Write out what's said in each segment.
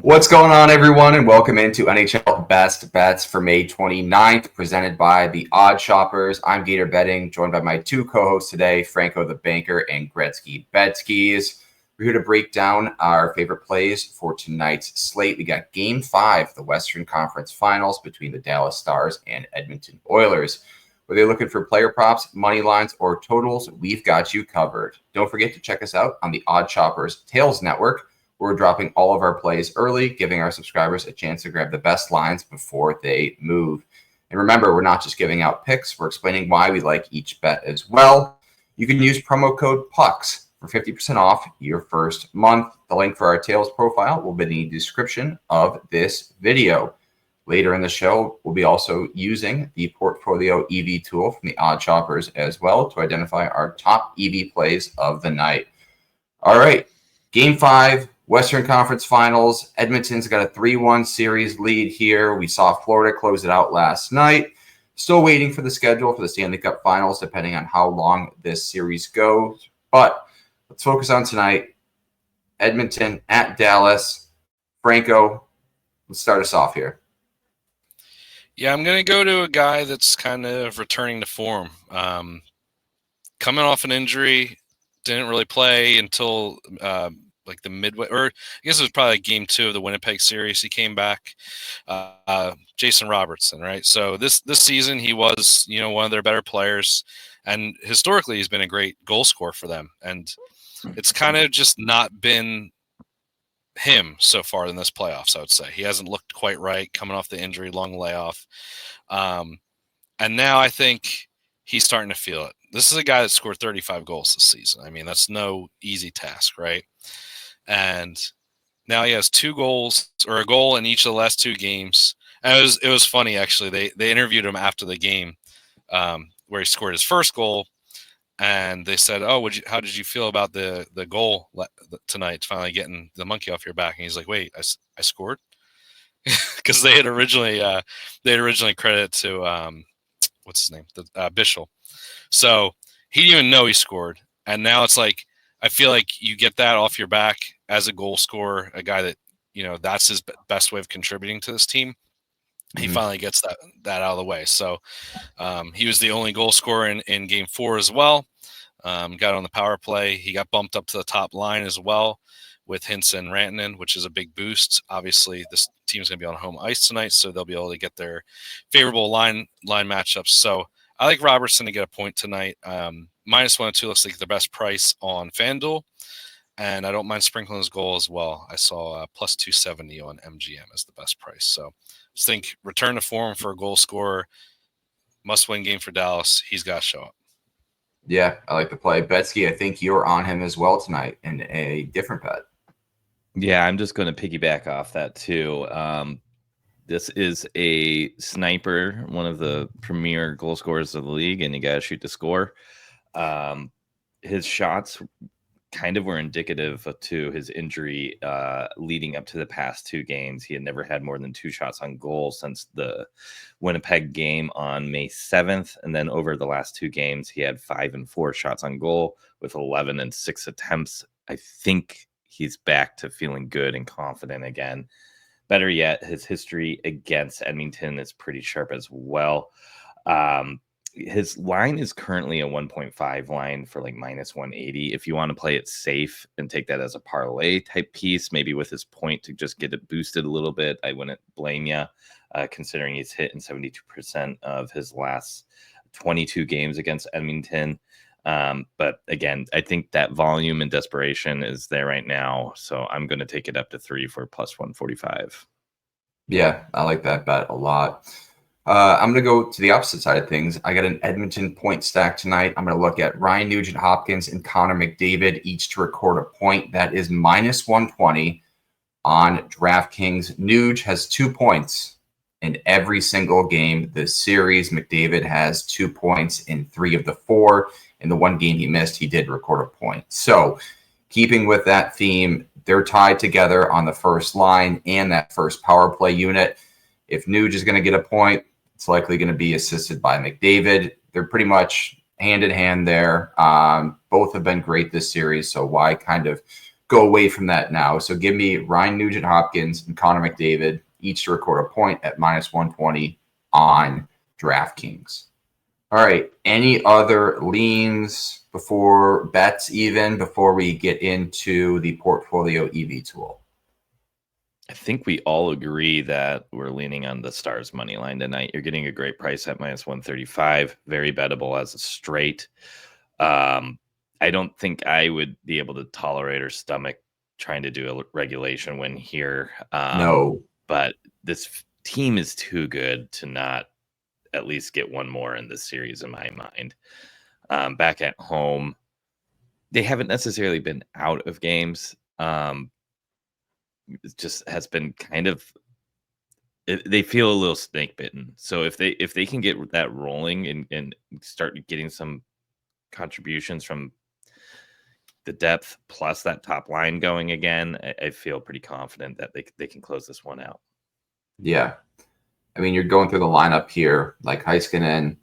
What's going on, everyone, and welcome into NHL Best Bets for May 29th, presented by the Odd Shoppers. I'm Gator Betting, joined by my two co-hosts today, Franco the Banker and Gretzky Betskis. We're here to break down our favorite plays for tonight's slate. We got Game 5 of the Western Conference Finals between the Dallas Stars and Edmonton Oilers. Whether you're looking for player props, money lines, or totals, we've got you covered. Don't forget to check us out on the Odd Shoppers Tails Network. We're dropping all of our plays early, giving our subscribers a chance to grab the best lines before they move. And remember, we're not just giving out picks. We're explaining why we like each bet as well. You can use promo code PUCKS for 50% off your first month. The link for our Tails profile will be in the description of this video. Later in the show, we'll be also using the Portfolio EV tool from the Odd Shoppers as well to identify our top EV plays of the night. All right, Game 5. Western Conference Finals. Edmonton's got a 3-1 series lead here. We saw Florida close it out last night. Still waiting for the schedule for the Stanley Cup Finals, depending on how long this series goes. But let's focus on tonight. Edmonton at Dallas. Franco, let's start us off here. Yeah, I'm going to go to a guy that's kind of returning to form. Coming off an injury, didn't really play until like the midway, or I guess it was probably game 2 of the Winnipeg series. He came back, Jason Robertson, right? So this season he was, one of their better players, and historically he's been a great goal scorer for them. And it's kind of just not been him so far in this playoffs. I would say he hasn't looked quite right coming off the injury, long layoff, and now I think he's starting to feel it. This is a guy that scored 35 goals this season. I mean, that's no easy task, right? And now he has 2 goals, or a goal in each of the last 2 games. And it was funny, actually. They interviewed him after the game where he scored his first goal, and they said, "Oh, how did you feel about the goal tonight? Finally getting the monkey off your back?" And he's like, "Wait, I scored," because they had originally credited to what's his name, Bischel. So he didn't even know he scored, and now it's like, I feel like you get that off your back as a goal scorer, a guy that, that's his best way of contributing to this team. He finally gets that out of the way. So he was the only goal scorer in game 4 as well. Got on the power play. He got bumped up to the top line as well with Hintz and Rantanen, which is a big boost. Obviously, this team's going to be on home ice tonight, so they'll be able to get their favorable line matchups. So I like Robertson to get a point tonight. -102 looks like the best price on FanDuel, and I don't mind sprinkling his goal as well. I saw +270 on MGM as the best price. So I just think return to form for a goal scorer, must-win game for Dallas. He's got to show up. Yeah, I like the play. Betsky, I think you're on him as well tonight in a different bet. Yeah, I'm just going to piggyback off that too. This is a sniper, one of the premier goal scorers of the league, and you got to shoot to score. His shots kind of were indicative to his injury leading up to the past 2 games. He had never had more than 2 shots on goal since the Winnipeg game on May 7th. And then over the last 2 games, he had 5 and 4 shots on goal with 11 and 6 attempts. I think he's back to feeling good and confident again. Better yet, his history against Edmonton is pretty sharp as well. His line is currently a 1.5 line for like -180. If you want to play it safe and take that as a parlay type piece, maybe with his point to just get it boosted a little bit, I wouldn't blame you, considering he's hit in 72% of his last 22 games against Edmonton. But again, I think that volume and desperation is there right now. So I'm going to take it up to 3 for +145. Yeah, I like that bet a lot. I'm going to go to the opposite side of things. I got an Edmonton point stack tonight. I'm going to look at Ryan Nugent-Hopkins and Connor McDavid, each to record a point. That is -120 on DraftKings. Nuge has 2 points in every single game this series. McDavid has 2 points in 3 of the 4. In the 1 game he missed, he did record a point. So keeping with that theme, they're tied together on the first line and that first power play unit. If Nuge is going to get a point, it's likely going to be assisted by McDavid. They're pretty much hand in hand there. Both have been great this series, so why kind of go away from that now. So give me Ryan Nugent-Hopkins and Connor McDavid each to record a point at -120 on DraftKings. All right. Any other leans before bets, even before we get into the Portfolio EV tool? I think we all agree that we're leaning on the Stars money line tonight. You're getting a great price at -135, very bettable as a straight. I don't think I would be able to tolerate or stomach trying to do a regulation win here. No. But this team is too good to not at least get one more in this series in my mind. Back at home, they haven't necessarily been out of games. It just has been kind of they feel a little snake bitten. So if they can get that rolling and start getting some contributions from the depth plus that top line going again, I feel pretty confident that they can close this one out. Yeah. I mean, you're going through the lineup here, like Heiskanen,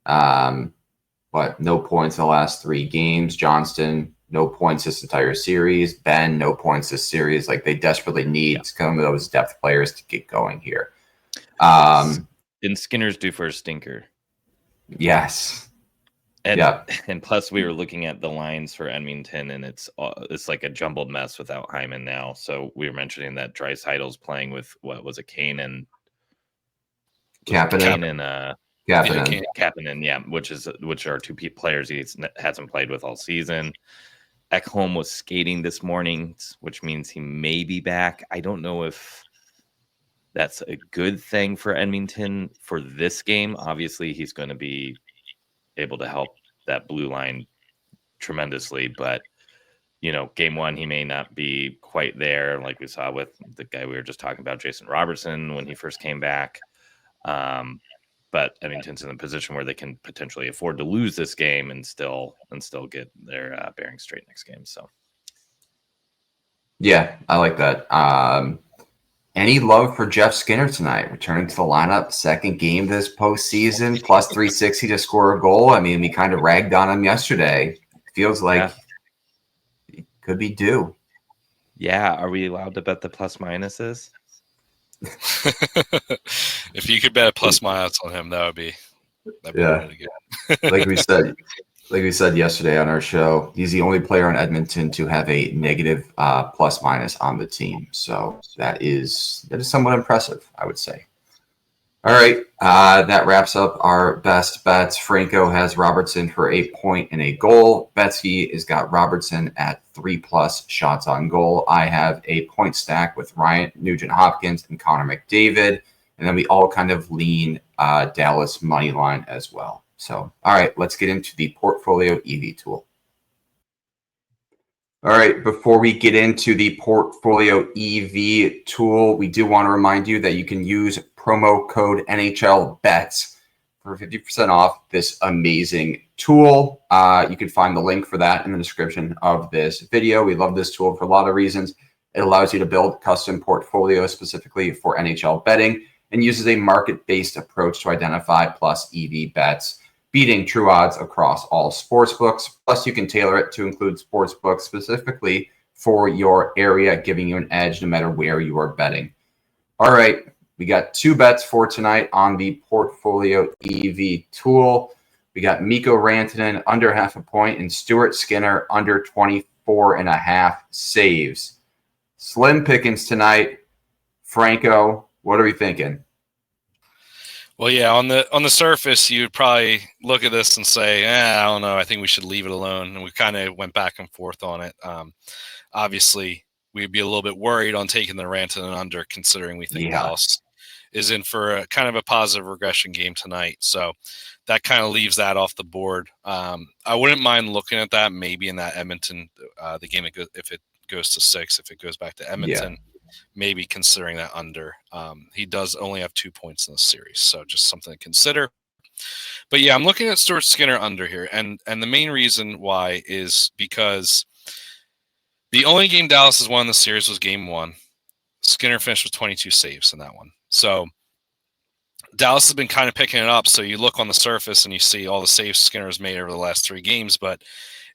but no points in the last 3 games. Johnston, no points this entire series. Ben, no points this series. Like, they desperately need some of those depth players to get going here. And Skinner's due for a stinker. Yes. And plus, we were looking at the lines for Edmonton, and it's like a jumbled mess without Hyman now. So we were mentioning that Draisaitl's playing with what was it, Kane and Kapanen, yeah, which are 2 players he hasn't played with all season. Ekholm was skating this morning, which means he may be back. I don't know if that's a good thing for Edmonton for this game. Obviously, he's going to be able to help that blue line tremendously, but game 1 he may not be quite there, like we saw with the guy we were just talking about, Jason Robertson, when he first came back. But Edmonton's in a position where they can potentially afford to lose this game and still get their bearings straight next game. So, yeah, I like that. Any love for Jeff Skinner tonight? Returning to the lineup, second game this postseason, plus 360 to score a goal. I mean, we kind of ragged on him yesterday. Feels like it could be due. Yeah, are we allowed to bet the plus minuses? If you could bet a plus minus on him, that'd be really good. like we said yesterday on our show, he's the only player on Edmonton to have a negative plus minus on the team. So that is somewhat impressive, I would say. All right, that wraps up our best bets. Franco has Robertson for 8 point and a goal. Betsy has got Robertson at 3+ shots on goal. I have a point stack with Ryan Nugent-Hopkins and Connor McDavid. And then we all kind of lean Dallas money line as well. So, all right, let's get into the Portfolio EV tool. All right, before we get into the Portfolio EV tool, we do want to remind you that you can use promo code NHL BETS for 50% off this amazing tool. You can find the link for that in the description of this video. We love this tool for a lot of reasons. It allows you to build custom portfolios specifically for NHL betting and uses a market-based approach to identify plus EV bets, beating true odds across all sportsbooks. Plus, you can tailor it to include sportsbooks specifically for your area, giving you an edge no matter where you are betting. All right, we got 2 bets for tonight on the Portfolio EV tool. We got Mikko Rantanen under 0.5 point and Stuart Skinner under 24.5 saves. Slim pickings tonight. Franco, what are we thinking? Well, yeah, on the surface, you'd probably look at this and say, I don't know, I think we should leave it alone. And we kind of went back and forth on it. Obviously, we'd be a little bit worried on taking the Rantanen under, considering we think Dallas is in for a kind of a positive regression game tonight. So that kind of leaves that off the board. I wouldn't mind looking at that maybe in that Edmonton, the game, if it goes to 6, if it goes back to Edmonton. Yeah. Maybe considering that under. He does only have 2 points in the series, so just something to consider. But yeah, I'm looking at Stuart Skinner under here, and the main reason why is because the only game Dallas has won in the series was game 1. Skinner finished with 22 saves in that one. So Dallas has been kind of picking it up. So you look on the surface and you see all the saves Skinner has made over the last 3 games, but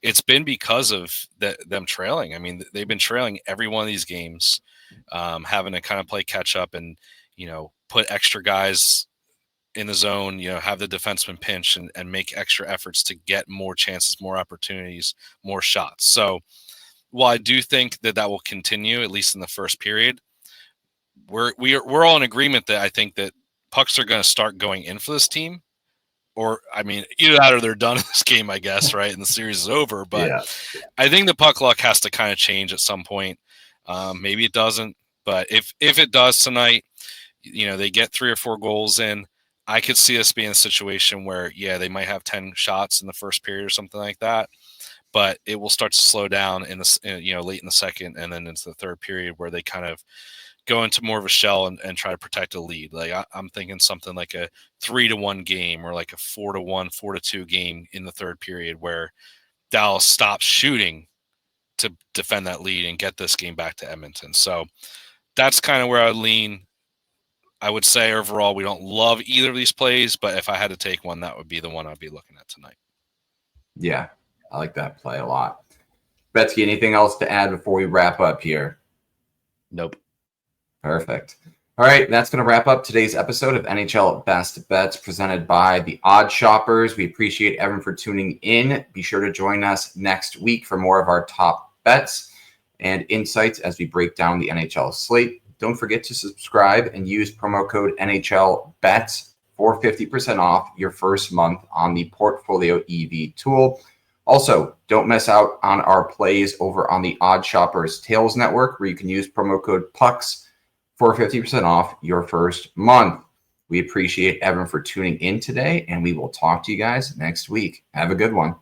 it's been because of them trailing. I mean, they've been trailing every one of these games, having to kind of play catch up and, put extra guys in the zone, have the defenseman pinch and make extra efforts to get more chances, more opportunities, more shots. So while I do think that will continue, at least in the first period, we're all in agreement that I think that pucks are going to start going in for this team. Or, I mean, either that or they're done in this game, I guess, right? And the series is over. But Yeah. I think the puck luck has to kind of change at some point. Maybe it doesn't. But if it does tonight, they get 3 or 4 goals in, I could see us being in a situation where, they might have 10 shots in the first period or something like that. But it will start to slow down in the, late in the second and then into the third period where they kind of go into more of a shell and try to protect a lead. Like I'm thinking something like a 3-1 game or like a 4-1, 4-2 game in the third period where Dallas stops shooting to defend that lead and get this game back to Edmonton. So that's kind of where I lean. I would say overall we don't love either of these plays, but if I had to take one, that would be the one I'd be looking at tonight. Yeah, I like that play a lot. Betsy, anything else to add before we wrap up here? Nope. Perfect. All right, that's going to wrap up today's episode of NHL Best Bets presented by the Odd Shoppers. We appreciate everyone for tuning in. Be sure to join us next week for more of our top bets and insights as we break down the NHL slate. Don't forget to subscribe and use promo code NHL BETS for 50% off your first month on the Portfolio EV tool. Also, don't miss out on our plays over on the Odd Shoppers Tails Network, where you can use promo code PUCKS for 50% off your first month. We appreciate everyone for tuning in today, and we will talk to you guys next week. Have a good one.